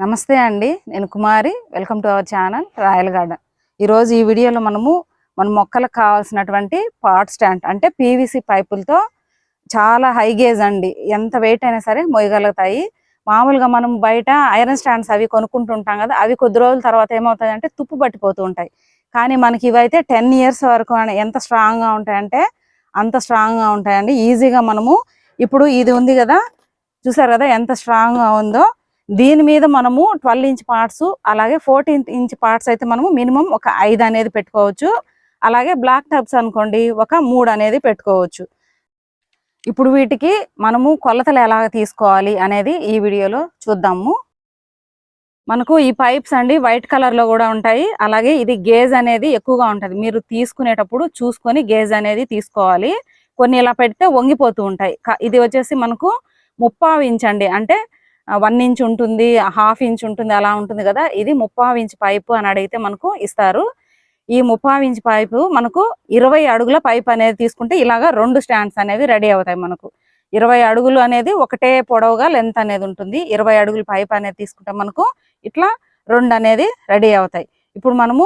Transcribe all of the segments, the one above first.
నమస్తే అండి, నేను Kumari. Welcome to our channel Royal Garden. ఈరోజు ఈ వీడియోలో మన మొక్కలకు కావాల్సినటువంటి పాట్ స్టాండ్ అంటే పీవీసీ పైపులతో చాలా హై గేజ్ అండి, ఎంత వెయిట్ అయినా సరే మోయగలుగుతాయి. మామూలుగా మనం బయట ఐరన్ స్టాండ్స్ అవి కొనుక్కుంటుంటాం కదా, అవి కొద్ది రోజుల తర్వాత ఏమవుతాయంటే తుప్పు పట్టిపోతూ ఉంటాయి. కానీ మనకి ఇవైతే 10 years వరకు ఎంత స్ట్రాంగ్గా ఉంటాయంటే అంత స్ట్రాంగ్గా ఉంటాయండి. ఈజీగా ఇప్పుడు ఇది ఉంది కదా, చూసారు కదా ఎంత స్ట్రాంగ్గా ఉందో. దీని మీద మనము 12 inch పార్ట్స్ అలాగే 14 inch పార్ట్స్ అయితే మనము మినిమం ఒక 5 అనేది పెట్టుకోవచ్చు. అలాగే బ్లాక్ టబ్స్ అనుకోండి ఒక 3 అనేది పెట్టుకోవచ్చు. ఇప్పుడు వీటికి మనము కొలతలు ఎలా తీసుకోవాలి అనేది ఈ వీడియోలో చూద్దాము. మనకు ఈ పైప్స్ అండి వైట్ కలర్ లో కూడా ఉంటాయి. అలాగే ఇది గేజ్ అనేది ఎక్కువగా ఉంటుంది. మీరు తీసుకునేటప్పుడు చూసుకొని గేజ్ అనేది తీసుకోవాలి. కొన్ని ఇలా పెడితే వంగిపోతూ ఉంటాయి. ఇది వచ్చేసి మనకు 30 inch అండి, అంటే 1 inch ఉంటుంది, 1/2 inch ఉంటుంది, అలా ఉంటుంది కదా. ఇది 30 inch పైపు అని అడిగితే మనకు ఇస్తారు. ఈ 30 inch పైపు మనకు 20 అడుగుల పైప్ అనేది తీసుకుంటే ఇలాగా 2 స్టాండ్స్ అనేవి రెడీ అవుతాయి. మనకు 20 అడుగులు అనేది ఒకటే పొడవుగా లెంత్ అనేది ఉంటుంది. 20 అడుగుల పైప్ అనేది తీసుకుంటే మనకు ఇట్లా 2 అనేది రెడీ అవుతాయి. ఇప్పుడు మనము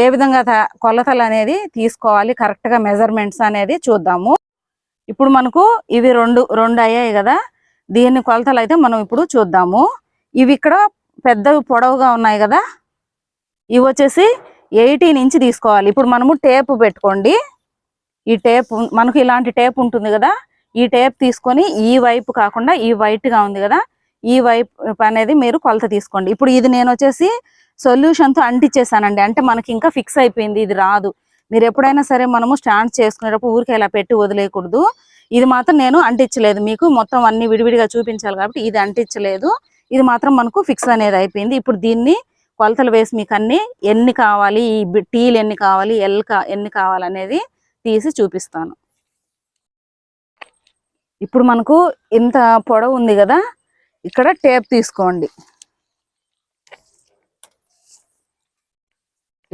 ఏ విధంగా కొలతలు అనేది తీసుకోవాలి, కరెక్ట్ గా మెజర్మెంట్స్ అనేది చూద్దాము. ఇప్పుడు మనకు ఇవి రెండు అయ్యాయి కదా, దీన్ని కొలతలు అయితే మనం ఇప్పుడు చూద్దాము. ఇవి ఇక్కడ పెద్ద పొడవుగా ఉన్నాయి కదా, ఇవి వచ్చేసి 18 inch తీసుకోవాలి. ఇప్పుడు మనము టేప్ పెట్టుకోండి. ఈ టేప్ మనకు ఇలాంటి టేప్ ఉంటుంది కదా, ఈ టేప్ తీసుకొని ఈ వైపు కాకుండా ఈ వైట్ గా ఉంది కదా, ఈ వైపు అనేది మీరు కొలత తీసుకోండి. ఇప్పుడు ఇది నేను వచ్చేసి సొల్యూషన్ తో అంటించేసానండి, అంటే మనకి ఇంకా ఫిక్స్ అయిపోయింది, ఇది రాదు. మీరు ఎప్పుడైనా సరే మనము స్టాండ్ చేసుకునేటప్పుడు ఊరికే ఇలా పెట్టి వదిలేయకూడదు. ఇది మాత్రం నేను అంటించలేదు, మీకు మొత్తం అన్ని విడివిడిగా చూపించాలి కాబట్టి ఇది అంటించలేదు. ఇది మాత్రం మనకు ఫిక్స్ అనేది అయిపోయింది. ఇప్పుడు దీన్ని కొలతలు వేసి మీకు అన్ని ఎన్ని కావాలి, ఈ టీలు ఎన్ని కావాలి, ఎన్ని కావాలి అనేది తీసి చూపిస్తాను. ఇప్పుడు మనకు ఇంత పొడవు ఉంది కదా, ఇక్కడ టేప్ తీసుకోండి.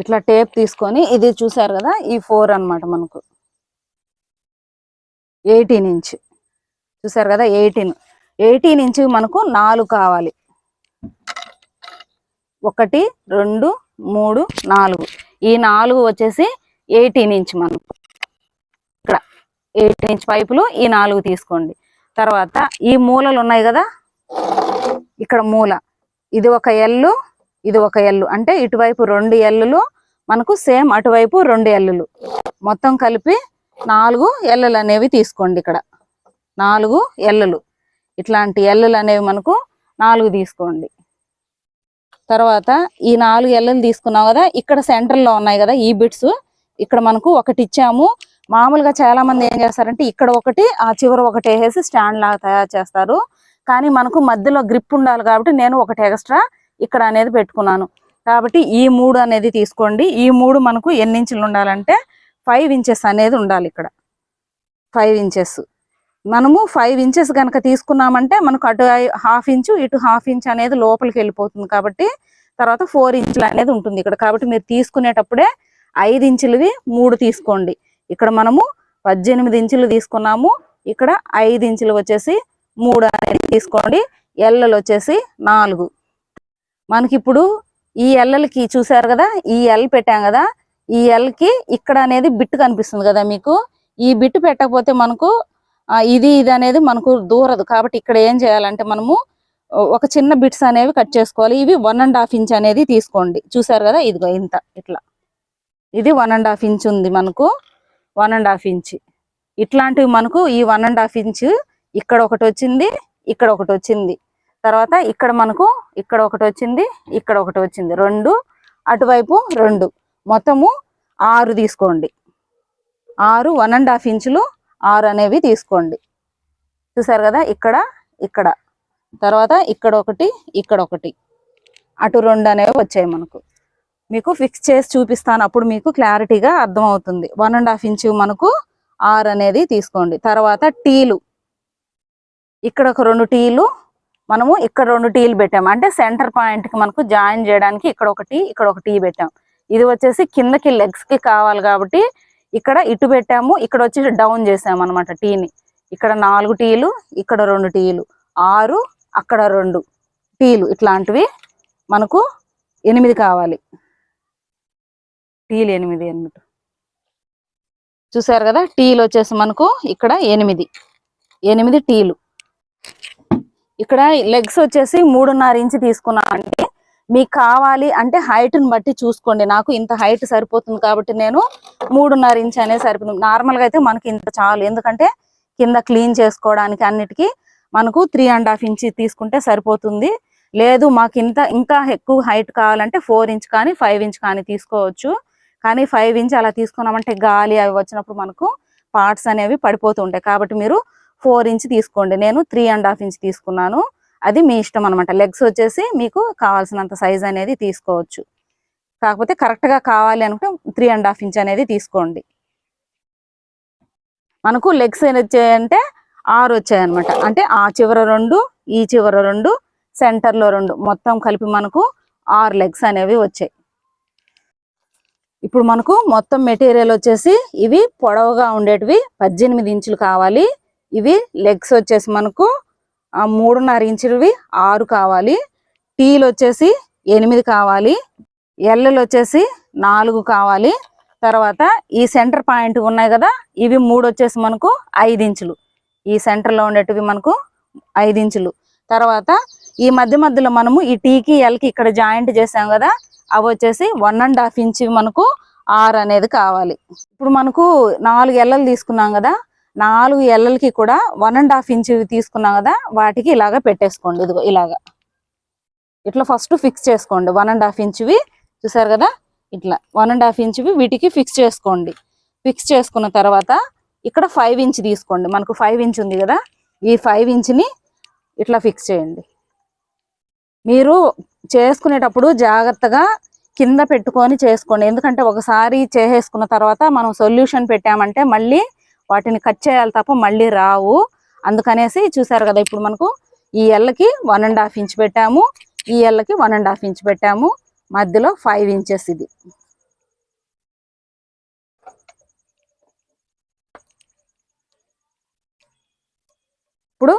ఇట్లా టేప్ తీసుకొని ఇది చూసారు కదా, ఈ 4 అన్నమాట. మనకు 18 inch చూసారు కదా, 18 inch మనకు 4 కావాలి. 1 2 3 4, ఈ 4 వచ్చేసి 18 inch. మనకు ఇక్కడ 18 inch పైపులు ఈ 4 తీసుకోండి. తర్వాత ఈ మూలలు ఉన్నాయి కదా, ఇక్కడ మూల ఇది ఒక ఎల్లు, ఇది ఒక ఎల్లు, అంటే ఇటువైపు 2 ఎల్లులు మనకు సేమ్, అటువైపు 2 ఎల్లులు, మొత్తం కలిపి 4 ఎల్లులు అనేవి తీసుకోండి. ఇక్కడ 4 ఎల్లులు, ఇట్లాంటి ఎల్లులు అనేవి మనకు 4 తీసుకోండి. తర్వాత ఈ 4 ఎల్లులు తీసుకున్నాం కదా, ఇక్కడ సెంటర్ లో ఉన్నాయి కదా ఈ బిట్స్, ఇక్కడ మనకు ఒకటి ఇచ్చాము. మామూలుగా చాలా మంది ఏం చేస్తారంటే ఇక్కడ ఒకటి ఆ చివర ఒకటి వేసేసి స్టాండ్ లాగా తయారు చేస్తారు. కానీ మనకు మధ్యలో గ్రిప్ ఉండాలి కాబట్టి నేను ఒకటి ఎక్స్ట్రా ఇక్కడ అనేది పెట్టుకున్నాను. కాబట్టి ఈ 3 అనేది తీసుకోండి. ఈ 3 మనకు ఎన్ని ఇంచులు ఉండాలంటే 5 inches అనేది ఉండాలి. ఇక్కడ 5 inches. మనము 5 inches కనుక తీసుకున్నామంటే మనకు అటు 1/2 inch ఇటు 1/2 inch అనేది లోపలికి వెళ్ళిపోతుంది. కాబట్టి తర్వాత 4 inches అనేది ఉంటుంది ఇక్కడ. కాబట్టి మీరు తీసుకునేటప్పుడే 5 inchలవి 3 తీసుకోండి. ఇక్కడ మనము 18 inches తీసుకున్నాము, ఇక్కడ 5 inches వచ్చేసి 3 అనేది తీసుకోండి. ఎల్లలు వచ్చేసి 4. మనకి ఇప్పుడు ఈ ఎల్లలకి చూసారు కదా, ఈ ఎల్ పెట్టాం కదా, ఈ ఎల్కి ఇక్కడ అనేది బిట్ కనిపిస్తుంది కదా మీకు. ఈ బిట్ పెట్టకపోతే మనకు ఇది అనేది మనకు దూరదు. కాబట్టి ఇక్కడ ఏం చేయాలంటే మనము ఒక చిన్న బిట్స్ అనేవి కట్ చేసుకోవాలి. ఇవి 1.5 inch అనేది తీసుకోండి. చూసారు కదా, ఇదిగో ఇంత ఇట్లా, ఇది 1.5 inch ఉంది మనకు, 1.5 inch. ఇట్లాంటివి మనకు ఈ 1.5 inch ఇక్కడ ఒకటి వచ్చింది, ఇక్కడ ఒకటి వచ్చింది, తర్వాత ఇక్కడ మనకు ఇక్కడ ఒకటి వచ్చింది, ఇక్కడ ఒకటి వచ్చింది, 2 అటువైపు 2, మొత్తము 6 తీసుకోండి. 6 1.5 inchలు 6 అనేవి తీసుకోండి. చూసారు కదా, ఇక్కడ తర్వాత ఇక్కడ ఒకటి, ఇక్కడ ఒకటి, అటు 2 అనేవి వచ్చాయి మనకు. మీకు ఫిక్స్ చేసి చూపిస్తాను, అప్పుడు మీకు క్లారిటీగా అర్థమవుతుంది. 1.5 inch మనకు 6 అనేది తీసుకోండి. తర్వాత టీలు, ఇక్కడ ఒక 2 టీలు, మనము ఇక్కడ 2 టీలు పెట్టాము, అంటే సెంటర్ పాయింట్ కి మనకు జాయిన్ చేయడానికి ఇక్కడ ఒక టీ పెట్టాం. ఇది వచ్చేసి కిందకి లెగ్స్ కి కావాలి కాబట్టి ఇక్కడ ఇటు పెట్టాము, ఇక్కడ వచ్చి డౌన్ చేసాము అనమాట టీని. ఇక్కడ 4 టీలు, ఇక్కడ 2 టీలు, 6, అక్కడ 2, టీలు ఇట్లాంటివి మనకు 8 కావాలి. టీలు 8 అన్నట్టు చూసారు కదా. టీలు వచ్చేసి మనకు ఇక్కడ 8 టీలు. ఇక్కడ లెగ్స్ వచ్చేసి 3.5 ఇంచ్ తీసుకున్నానండి. మీకు కావాలి అంటే హైట్ని బట్టి చూసుకోండి. నాకు ఇంత హైట్ సరిపోతుంది కాబట్టి నేను 3.5 ఇంచ్ అనేది సరిపోతుంది. నార్మల్గా అయితే మనకి ఇంత చాలు, ఎందుకంటే కింద క్లీన్ చేసుకోవడానికి అన్నిటికీ మనకు 3.5 ఇంచ్ తీసుకుంటే సరిపోతుంది. లేదు మాకు ఇంకా ఎక్కువ హైట్ కావాలంటే 4 ఇంచ్ కానీ 5 ఇంచ్ కానీ తీసుకోవచ్చు. కానీ 5 ఇంచ్ అలా తీసుకున్నామంటే గాలి అవి వచ్చినప్పుడు మనకు పార్ట్స్ అనేవి పడిపోతూ ఉంటాయి. కాబట్టి మీరు 4 ఇంచ్ తీసుకోండి. నేను 3.5 ఇంచ్ తీసుకున్నాను. అది మీ ఇష్టం అనమాట. లెగ్స్ వచ్చేసి మీకు కావాల్సినంత సైజ్ అనేది తీసుకోవచ్చు. కాకపోతే కరెక్ట్గా కావాలి అనుకుంటే 3.5 ఇంచ్ అనేది తీసుకోండి. మనకు లెగ్స్ వచ్చాయంటే 6 వచ్చాయన్నమాట. అంటే ఆ చివర 2, ఈ చివర 2, సెంటర్లో 2, మొత్తం కలిపి మనకు 6 లెగ్స్ అనేవి వచ్చాయి. ఇప్పుడు మనకు మొత్తం మెటీరియల్ వచ్చేసి ఇవి పొడవుగా ఉండేటివి 18 ఇంచులు కావాలి. ఇవి లెగ్స్ వచ్చేసి మనకు 3.5 ఇంచులవి 6 కావాలి. టీలు వచ్చేసి 8 కావాలి. ఎల్లులు వచ్చేసి 4 కావాలి. తర్వాత ఈ సెంటర్ పాయింట్ ఉన్నాయి కదా, ఇవి 3 వచ్చేసి మనకు 5 ఇంచులు. ఈ సెంటర్లో ఉండేటివి మనకు 5 ఇంచులు. తర్వాత ఈ మధ్యలో మనము ఈ టీకి ఎల్కి ఇక్కడ జాయింట్ చేసాం కదా, అవి వచ్చేసి 1.5 ఇంచ్ మనకు 6 అనేది కావాలి. ఇప్పుడు మనకు 4 ఎల్లలు తీసుకున్నాం కదా, 4 ఎల్లలకి కూడా 1.5 ఇంచ్ తీసుకున్నాం కదా, వాటికి ఇలాగా పెట్టేసుకోండి. ఇదిగో ఇలాగా ఇట్లా ఫస్ట్ ఫిక్స్ చేసుకోండి. 1.5 ఇంచ్వి చూసారు కదా, ఇట్లా 1.5 ఇంచ్వి వీటికి ఫిక్స్ చేసుకోండి. ఫిక్స్ చేసుకున్న తర్వాత ఇక్కడ 5 ఇంచ్ తీసుకోండి. మనకు 5 ఇంచ్ ఉంది కదా, ఈ 5 ఇంచ్ని ఇట్లా ఫిక్స్ చేయండి. మీరు చేసుకునేటప్పుడు జాగ్రత్తగా కింద పెట్టుకొని చేసుకోండి. ఎందుకంటే ఒకసారి చేసేసుకున్న తర్వాత మనం సొల్యూషన్ పెట్టామంటే మళ్ళీ వాటిని కట్ చేయాలి తప్ప మళ్ళీ రావు. అందుకనేసి చూసారు కదా, ఇప్పుడు మనకు ఈ ఎల్లకి 1.5 ఇంచ్ పెట్టాము, ఈ ఎల్లకి 1.5 ఇంచ్ పెట్టాము, మధ్యలో 5 ఇంచెస్ ఇది. ఇప్పుడు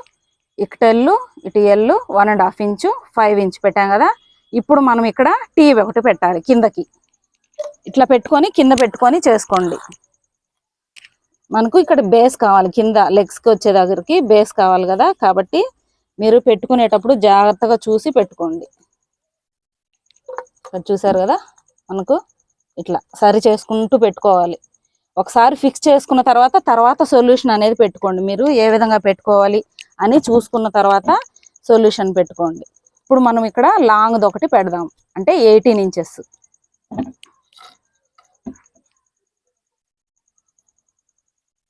ఇటు ఎల్లు ఇటు ఎల్లు 1.5 ఇంచు 5 ఇంచ్ పెట్టాం కదా. ఇప్పుడు మనం ఇక్కడ టీ ఒకటి పెట్టాలి కిందకి. ఇట్లా పెట్టుకొని కింద పెట్టుకొని చేసుకోండి. మనకు ఇక్కడ బేస్ కావాలి, కింద లెగ్స్కి వచ్చే దగ్గరికి బేస్ కావాలి కదా, కాబట్టి మీరు పెట్టుకునేటప్పుడు జాగ్రత్తగా చూసి పెట్టుకోండి. చూసారు కదా, మనకు ఇట్లా సరి చేసుకుంటూ పెట్టుకోవాలి. ఒకసారి ఫిక్స్ చేసుకున్న తర్వాత సొల్యూషన్ అనేది పెట్టుకోండి. మీరు ఏ విధంగా పెట్టుకోవాలి అని చూసుకున్న తర్వాత సొల్యూషన్ పెట్టుకోండి. ఇప్పుడు మనం ఇక్కడ లాంగ్ది ఒకటి పెడదాం, అంటే 18 ఇంచెస్.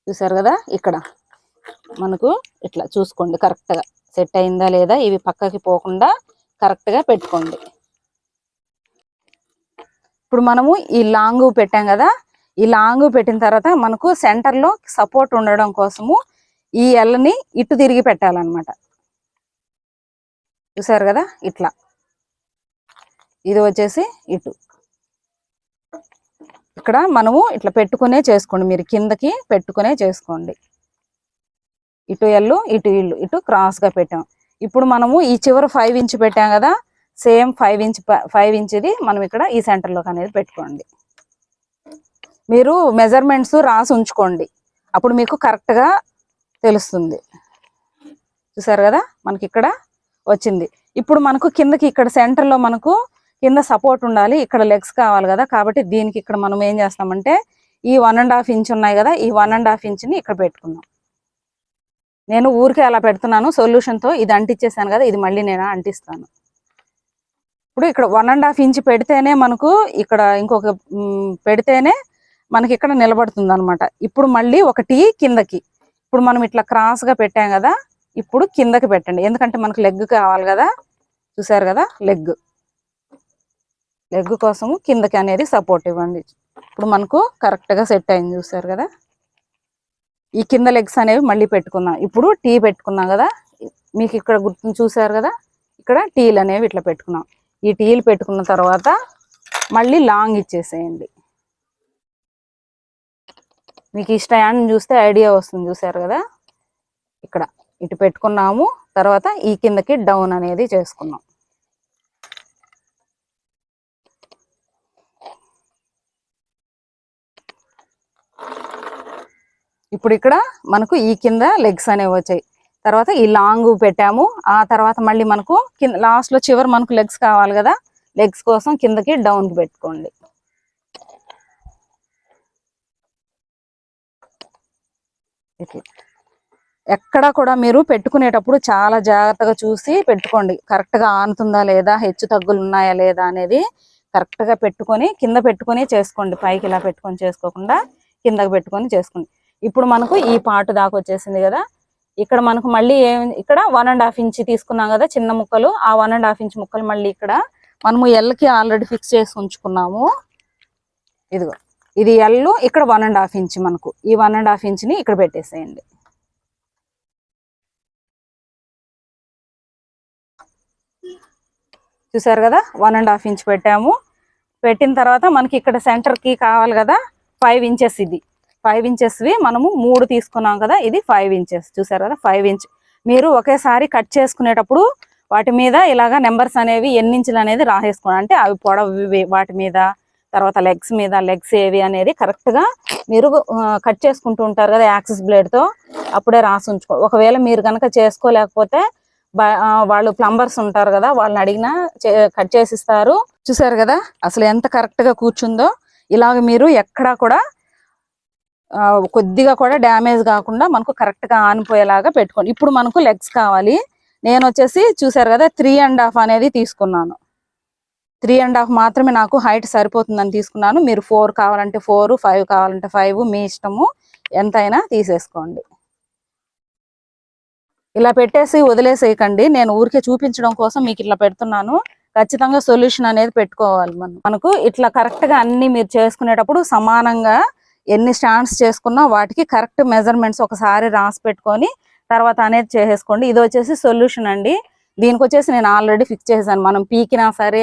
చూసారు కదా, ఇక్కడ మనకు ఇట్లా చూసుకోండి, కరెక్ట్గా సెట్ అయిందా లేదా, ఇవి పక్కకి పోకుండా కరెక్ట్గా పెట్టుకోండి. ఇప్పుడు మనము ఈ లాంగ్ పెట్టాం కదా, ఈ లాంగ్ పెట్టిన తర్వాత మనకు సెంటర్లో సపోర్ట్ ఉండడం కోసము ఈ ఎల్లని ఇటు తిరిగి పెట్టాలన్నమాట. చూసారు కదా, ఇట్లా ఇది వచ్చేసి ఇటు. ఇక్కడ మనము ఇట్లా పెట్టుకునే చేసుకోండి, మీరు కిందకి పెట్టుకునే చేసుకోండి. ఇటు ఎల్లు ఇటు ఇల్లు ఇటు క్రాస్గా పెట్టాం. ఇప్పుడు మనము ఈ చివర 5 ఇంచ్ పెట్టాం కదా, సేమ్ 5 ఇంచ్ది మనం ఇక్కడ ఈ సెంటర్లోకి అనేది పెట్టుకోండి. మీరు మెజర్మెంట్స్ రాసి ఉంచుకోండి, అప్పుడు మీకు కరెక్ట్గా తెలుస్తుంది. చూసారు కదా, మనకి ఇక్కడ వచ్చింది. ఇప్పుడు మనకు కిందకి ఇక్కడ సెంటర్లో మనకు కింద సపోర్ట్ ఉండాలి, ఇక్కడ లెగ్స్ కావాలి కదా, కాబట్టి దీనికి ఇక్కడ మనం ఏం చేస్తామంటే ఈ 1.5 ఇంచ్ ఉన్నాయి కదా, ఈ 1.5 ఇంచ్ని ఇక్కడ పెట్టుకుందాం. నేను ఊరికే అలా పెడుతున్నాను, సొల్యూషన్తో ఇది అంటించేసాను కదా, ఇది మళ్ళీ నేను అంటిస్తాను. ఇప్పుడు ఇక్కడ 1.5 ఇంచ్ పెడితేనే మనకు ఇక్కడ ఇంకొక పెడితేనే మనకి ఇక్కడ నిలబడుతుంది అనమాట. ఇప్పుడు మళ్ళీ ఒకటి కిందకి, ఇప్పుడు మనం ఇట్లా క్రాస్గా పెట్టాం కదా, ఇప్పుడు కిందకి పెట్టండి, ఎందుకంటే మనకు లెగ్ కావాలి కదా. చూసారు కదా, లెగ్ కోసము కిందకి అనేది సపోర్ట్ ఇవ్వండి. ఇప్పుడు మనకు కరెక్ట్గా సెట్ అయింది. చూసారు కదా, ఈ కింద లెగ్స్ అనేవి మళ్ళీ పెట్టుకున్నాం. ఇప్పుడు టీ పెట్టుకున్నాం కదా, మీకు ఇక్కడ గుర్తు చూసారు కదా, ఇక్కడ టీలు అనేవి ఇట్లా పెట్టుకున్నాం. ఈ టీలు పెట్టుకున్న తర్వాత మళ్ళీ లాంగ్ ఇచ్చేసేయండి. మీకు ఈ స్టాండ్ చూస్తే ఐడియా వస్తుంది. చూసారు కదా, ఇక్కడ ఇటు పెట్టుకున్నాము, తర్వాత ఈ కిందకి డౌన్ అనేది చేసుకున్నాం. ఇప్పుడు ఇక్కడ మనకు ఈ కింద లెగ్స్ అనేవి వచ్చాయి. తర్వాత ఈ లాంగ్ పెట్టాము. ఆ తర్వాత మళ్ళీ మనకు కింద లాస్ట్ లో చివరి మనకు లెగ్స్ కావాలి కదా, లెగ్స్ కోసం కిందకి డౌన్ కి పెట్టుకోండి. ఇట్లా ఎక్కడ కూడా మీరు పెట్టుకునేటప్పుడు చాలా జాగ్రత్తగా చూసి పెట్టుకోండి. కరెక్ట్ గా ఆనుతుందా లేదా, హెచ్చు తగ్గులు ఉన్నాయా లేదా అనేది కరెక్ట్ గా పెట్టుకొని కింద పెట్టుకొని చేసుకోండి. పైకి ఇలా పెట్టుకొని చేసుకోకుండా కిందకి పెట్టుకొని చేసుకోండి. ఇప్పుడు మనకు ఈ పార్ట్ దాకా వచ్చేసింది కదా. ఇక్కడ మనకు మళ్ళీ ఇక్కడ 1.5 ఇంచ్ తీసుకున్నాం కదా చిన్న ముక్కలు. ఆ 1.5 ఇంచ్ ముక్కలు మళ్ళీ ఇక్కడ మనము ఎల్కి ఆల్రెడీ ఫిక్స్ చేసి ఉంచుకున్నాము. ఇదిగో ఇది ఎల్, ఇక్కడ 1.5 ఇంచ్. మనకు ఈ 1.5 ఇంచ్ని ఇక్కడ పెట్టేసేయండి. చూసారు కదా, 1.5 ఇంచ్ పెట్టాము. పెట్టిన తర్వాత మనకి ఇక్కడ సెంటర్ కి కావాలి కదా 5 ఇంచెస్. ఇది 5 ఇంచెస్వి మనము 3 తీసుకున్నాం కదా, ఇది 5 ఇంచెస్. చూసారు కదా 5 ఇంచ్. మీరు ఒకేసారి కట్ చేసుకునేటప్పుడు వాటి మీద ఇలాగా నెంబర్స్ అనేవి ఎన్ని ఇంచులు అనేది రాసేసుకోండి. అంటే అవి పొడవి వాటి మీద, తర్వాత లెగ్స్ మీద లెగ్స్ ఏవి అనేది కరెక్ట్ గా మీరు కట్ చేసుకుంటూ ఉంటారు కదా యాక్సిస్ బ్లేడ్ తో, అప్పుడే రాసి ఉంచుకో. ఒకవేళ మీరు కనుక చేసుకోలేకపోతే వాళ్ళు ప్లంబర్స్ ఉంటారు కదా, వాళ్ళని అడిగినా కట్ చేసిస్తారు. చూసారు కదా అసలు ఎంత కరెక్ట్ గా కూర్చుందో. ఇలాగ మీరు ఎక్కడా కూడా కొద్దిగా కూడా డ్యామేజ్ కాకుండా మనకు కరెక్ట్ గా ఆనిపోయేలాగా పెట్టుకోండి. ఇప్పుడు మనకు లెగ్స్ కావాలి. నేను వచ్చేసి చూసారు కదా 3.5 అనేది తీసుకున్నాను. 3.5 మాత్రమే నాకు హైట్ సరిపోతుందని తీసుకున్నాను. మీరు 4 కావాలంటే 4, 5 కావాలంటే 5, మీ ఇష్టము, ఎంతైనా తీసేసుకోండి. ఇలా పెట్టేసి వదిలేసేయకండి. నేను ఊరికే చూపించడం కోసం మీకు ఇట్లా పెడుతున్నాను. ఖచ్చితంగా సొల్యూషన్ అనేది పెట్టుకోవాలి. మనకు ఇట్లా కరెక్ట్ గా అన్ని మీరు చేసుకునేటప్పుడు సమానంగా ఎన్ని స్టాండ్స్ చేసుకున్నా వాటికి కరెక్ట్ మెజర్మెంట్స్ ఒకసారి రాసి పెట్టుకొని తర్వాత అనేది చేసేసుకోండి. ఇది వచ్చేసి సొల్యూషన్ అండి. దీనికి వచ్చేసి నేను ఆల్రెడీ ఫిక్స్ చేశాను. మనం పీకినా సరే,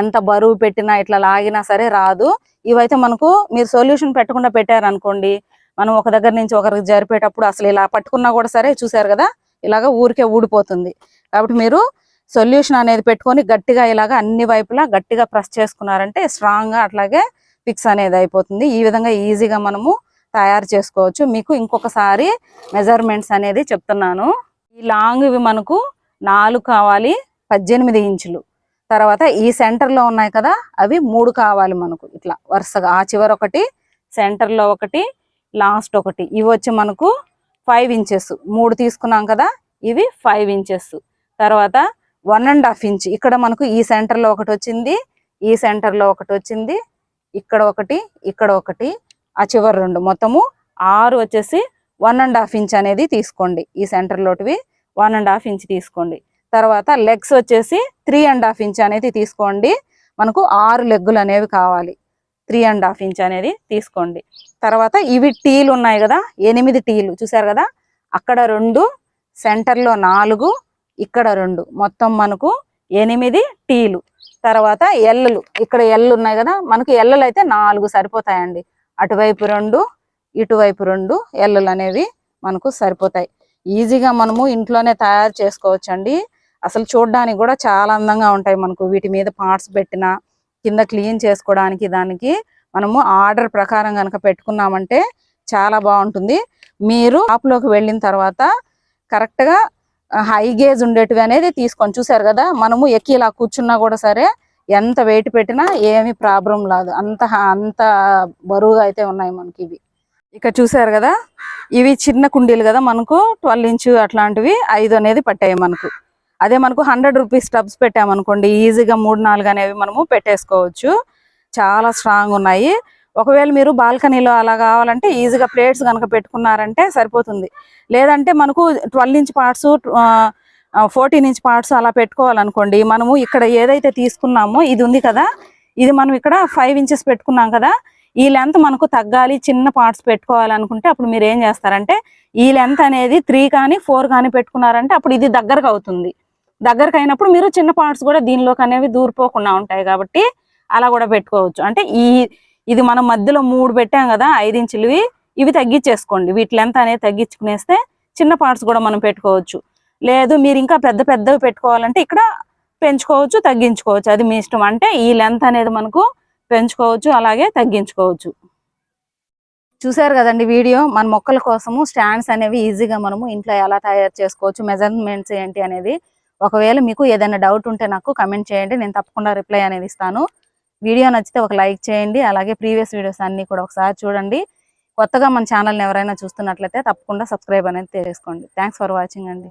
ఎంత బరువు పెట్టినా, ఇట్లా లాగినా సరే రాదు. ఇవైతే మనకు మీరు సొల్యూషన్ పెట్టకుండా పెట్టారనుకోండి, మనం ఒక దగ్గర నుంచి ఒకరికి జరిపేటప్పుడు అసలు ఇలా పట్టుకున్నా కూడా సరే, చూసారు కదా ఇలాగ ఊరికే ఊడిపోతుంది. కాబట్టి మీరు సొల్యూషన్ అనేది పెట్టుకొని గట్టిగా ఇలాగ అన్ని వైపులా గట్టిగా ప్రెస్ చేసుకున్నారంటే స్ట్రాంగ్ గా అట్లాగే ఫిక్స్ అనేది అయిపోతుంది. ఈ విధంగా ఈజీగా మనము తయారు చేసుకోవచ్చు. మీకు ఇంకొకసారి మెజర్మెంట్స్ అనేది చెప్తున్నాను. ఈ లాంగ్ ఇవి మనకు 4 కావాలి, 18 ఇంచులు. తర్వాత ఈ సెంటర్ లో ఉన్నాయి కదా అవి 3 కావాలి మనకు. ఇట్లా వరుసగా ఆ చివర ఒకటి, సెంటర్ లో ఒకటి, లాస్ట్ ఒకటి. ఇవి వచ్చి మనకు 5 ఇంచెస్. 3 తీసుకున్నాం కదా, ఇవి 5 ఇంచెస్. తర్వాత 1.5 ఇంచ్ ఇక్కడ మనకు ఈ సెంటర్ లో ఒకటి వచ్చింది, ఈ సెంటర్ లో ఒకటి వచ్చింది, ఇక్కడ ఒకటి, ఇక్కడ ఒకటి, ఆ చివరి 2, మొత్తము 6 వచ్చేసి 1.5 ఇంచ్ అనేది తీసుకోండి. ఈ సెంటర్ లోటివి 1.5 ఇంచ్ తీసుకోండి. తర్వాత లెగ్స్ వచ్చేసి 3.5 ఇంచ్ అనేది తీసుకోండి. మనకు 6 లెగ్గులు అనేవి కావాలి. 3.5 ఇంచ్ అనేది తీసుకోండి. తర్వాత ఇవి టీలు ఉన్నాయి కదా, 8 టీలు. చూసారు కదా, అక్కడ 2, సెంటర్ లో 4, ఇక్కడ 2, మొత్తం మనకు 8 టీలు. తర్వాత ఎల్లులు, ఇక్కడ ఎల్లు ఉన్నాయి కదా, మనకు ఎల్లులు అయితే 4 సరిపోతాయండి. అటువైపు 2, ఇటువైపు 2 ఎల్లులు అనేవి మనకు సరిపోతాయి. ఈజీగా మనము ఇంట్లోనే తయారు చేసుకోవచ్చండి. అసలు చూడడానికి కూడా చాలా అందంగా ఉంటాయి. మనకు వీటి మీద పార్ట్స్ పెట్టినా, కింద క్లీన్ చేసుకోవడానికి దానికి మనము ఆర్డర్ ప్రకారం కనుక పెట్టుకున్నామంటే చాలా బాగుంటుంది. మీరు షాప్లోకి వెళ్ళిన తర్వాత కరెక్ట్ గా హై గేజ్ ఉండేటివి అనేది తీసుకొని, చూసారు కదా మనము ఎక్కి ఇలా కూర్చున్నా కూడా సరే ఎంత వెయిట్ పెట్టినా ఏమీ ప్రాబ్లం లేదు. అంత బరువుగా అయితే ఉన్నాయి మనకి ఇవి. ఇక్కడ చూసారు కదా ఇవి చిన్న కుండీలు కదా, మనకు 12 ఇంచ్ అట్లాంటివి 5 అనేది పట్టాయి మనకు. అదే మనకు 100 రూపీస్ టబ్స్ పెట్టామనుకోండి, ఈజీగా 3-4 అనేవి మనము పెట్టేసుకోవచ్చు. చాలా స్ట్రాంగ్ ఉన్నాయి. ఒకవేళ మీరు బాల్కనీలో అలా కావాలంటే ఈజీగా ప్లేట్స్ కనుక పెట్టుకున్నారంటే సరిపోతుంది. లేదంటే మనకు 12 ఇంచ్ పార్ట్స్, 14 ఇంచ్ పార్ట్స్ అలా పెట్టుకోవాలనుకోండి, మనము ఇక్కడ ఏదైతే తీసుకున్నామో ఇది ఉంది కదా, ఇది మనం ఇక్కడ 5 ఇంచెస్ పెట్టుకున్నాం కదా, ఈ లెంత్ మనకు తగ్గాలి, చిన్న పార్ట్స్ పెట్టుకోవాలనుకుంటే అప్పుడు మీరు ఏం చేస్తారంటే ఈ లెంత్ అనేది 3 కానీ 4 కానీ పెట్టుకున్నారంటే అప్పుడు ఇది దగ్గరకు అవుతుంది. దగ్గరకు అయినప్పుడు మీరు చిన్న పార్ట్స్ కూడా దీనిలోకి అనేవి దూరిపోకుండా ఉంటాయి. కాబట్టి అలా కూడా పెట్టుకోవచ్చు. అంటే ఇది మనం మధ్యలో 3 పెట్టాం కదా 5 ఇంచులవి, ఇవి తగ్గించేసుకోండి. వీటి లెంత్ అనేది తగ్గించుకునేస్తే చిన్న పార్ట్స్ కూడా మనం పెట్టుకోవచ్చు. లేదు మీరు ఇంకా పెద్దవి పెట్టుకోవాలంటే ఇక్కడ పెంచుకోవచ్చు, తగ్గించుకోవచ్చు, అది మీ ఇష్టం. అంటే ఈ లెంత్ అనేది మనకు పెంచుకోవచ్చు, అలాగే తగ్గించుకోవచ్చు. చూసారు కదండి వీడియో. మన మొక్కల కోసము స్టాండ్స్ అనేవి ఈజీగా మనము ఇంట్లో ఎలా తయారు చేసుకోవచ్చు, మెజర్మెంట్స్ ఏంటి అనేది. ఒకవేళ మీకు ఏదైనా డౌట్ ఉంటే నాకు కమెంట్ చేయండి, నేను తప్పకుండా రిప్లై అనేది ఇస్తాను. వీడియో నచ్చితే ఒక లైక్ చేయండి, అలాగే ప్రీవియస్ వీడియోస్ అన్ని కూడా ఒకసారి చూడండి. కొత్తగా మన ఛానల్ని ఎవరైనా చూస్తున్నట్లయితే తప్పకుండా సబ్స్క్రైబ్ అనేది చేసుకోండి. థ్యాంక్స్ ఫర్ వాచింగ్ అండి.